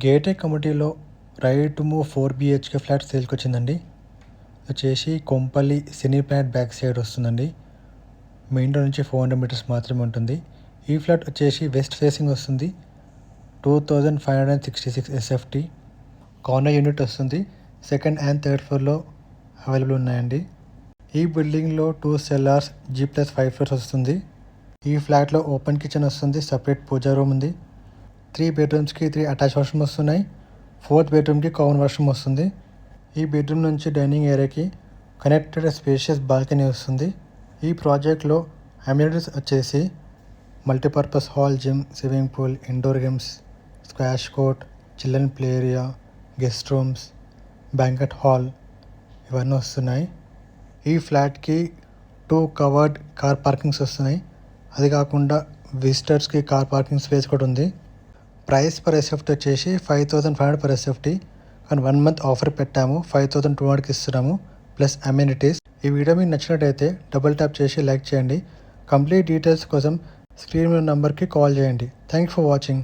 Gated కమ్యూనిటీలో ready to move 4 BHK flat సేల్కి వచ్చిందండి. వచ్చేసి కొంపల్లి సినీ ప్లానెట్ బ్యాక్ సైడ్ వస్తుందండి. మెయిన్ రోడ్ నుంచి 400 మీటర్స్ మాత్రమే ఉంటుంది. ఈ ఫ్లాట్ వచ్చేసి వెస్ట్ ఫేసింగ్ వస్తుంది. 2566 SFT కార్నర్ యూనిట్ వస్తుంది. సెకండ్ అండ్ థర్డ్ ఫ్లోర్లో అవైలబుల్ ఉన్నాయండి. ఈ బిల్డింగ్లో 2 cellars G+5 ఫ్లోర్స్ వస్తుంది. ఈ ఫ్లాట్లో ఓపెన్ కిచెన్ వస్తుంది. సపరేట్ పూజా రూమ్ ఉంది. 3 బెడ్రూమ్స్కి 3 అటాచ్ వాష్రూమ్ వస్తున్నాయి. 4th బెడ్రూమ్కి కామన్ వాష్రూమ్ వస్తుంది. ఈ బెడ్రూమ్ నుంచి డైనింగ్ ఏరియాకి కనెక్టెడ్ స్పేషియస్ బాల్కనీ వస్తుంది. ఈ ప్రాజెక్ట్లో అమ్యూనిటీస్ వచ్చేసి multipurpose hall, gym, swimming pool, indoor games, squash court, children play area, guest rooms, banquet hall ఇవన్నీ వస్తున్నాయి. ఈ ఫ్లాట్కి 2 కవర్డ్ కార్ పార్కింగ్స్ వస్తున్నాయి. అది కాకుండా విజిటర్స్కి కార్ పార్కింగ్ స్పేస్ కూడా ఉంది. ప్రైస్ పర్ SFT వచ్చేసి 5500 పర్ SFT. కానీ 1 month ఆఫర్ పెట్టాము. 5200కి ఇస్తున్నాము ప్లస్ అమ్యూనిటీస్. ఈ వీడియో మీకు నచ్చినట్టయితే డబుల్ ట్యాప్ చేసి లైక్ చేయండి. కంప్లీట్ డీటెయిల్స్ కోసం స్క్రీన్ మీద నెంబర్కి కాల్ చేయండి. Thank you for watching.